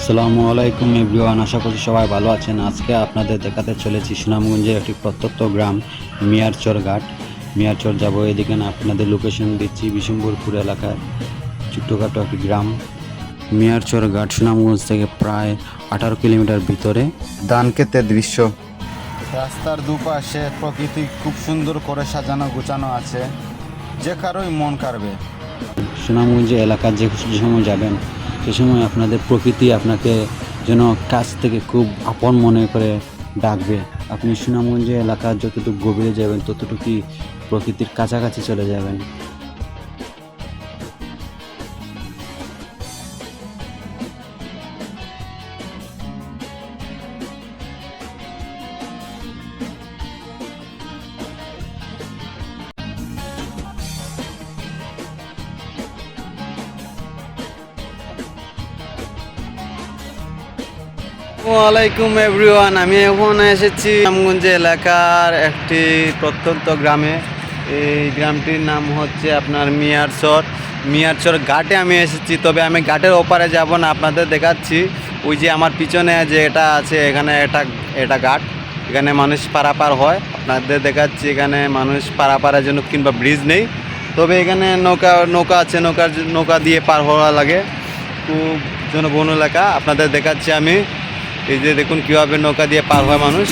আসসালামু আলাইকুম এভরিওয়ান, আশা করছি সবাই ভালো আছেন। আজকে আপনাদের দেখাতে চলেছি সুনামগঞ্জের একটি প্রত্যন্ত গ্রাম মিয়ারচর ঘাট। মিয়ারচর যাব, এদিকে না আপনাদের লোকেশন দিচ্ছি বিশম্বরপুর এলাকায় ছোট্টখাটো একটি গ্রাম। মিয়ারচর ঘাট সুনামগঞ্জ থেকে প্রায় 18 কিলোমিটার ভিতরে। ধান ক্ষেতের দৃশ্য, রাস্তার দুপাশে প্রকৃতি খুব সুন্দর করে সাজানো গোছানো আছে, যে কারোই মন কাড়বে। সুনামগঞ্জ এলাকার যে সময় যাবেন সে সময় আপনাদের প্রকৃতি আপনাকে যেন কাছ থেকে খুব আপন মনে করে ডাকবে। আপনি সুনামগঞ্জ এলাকার যতটুকু গভীরে যাবেন ততটুকুই প্রকৃতির কাছাকাছি চলে যাবেন। ওয়ালাইকুম এভরিওয়ান, আমি এখন এসেছি সুনামগঞ্জ এলাকার একটি প্রত্যন্ত গ্রামে। এই গ্রামটির নাম হচ্ছে আপনার মিয়ারচর ঘাটে আমি এসেছি। তবে আমি ঘাটের ওপারে যাব না, আপনাদের দেখাচ্ছি। ওই যে আমার পিছনে যে এটা আছে, এখানে এটা ঘাট, এখানে মানুষ পারাপার হয়। আপনাদের দেখাচ্ছি এখানে মানুষ পারাপারের জন্য কিংবা ব্রিজ নেই, তবে এখানে নৌকা আছে, নৌকা দিয়ে পার হওয়া লাগে। খুব জনবহুল এলাকা, আপনাদের দেখাচ্ছি আমি। এই যে দেখুন কীভাবে নৌকা দিয়ে পার হয় মানুষ।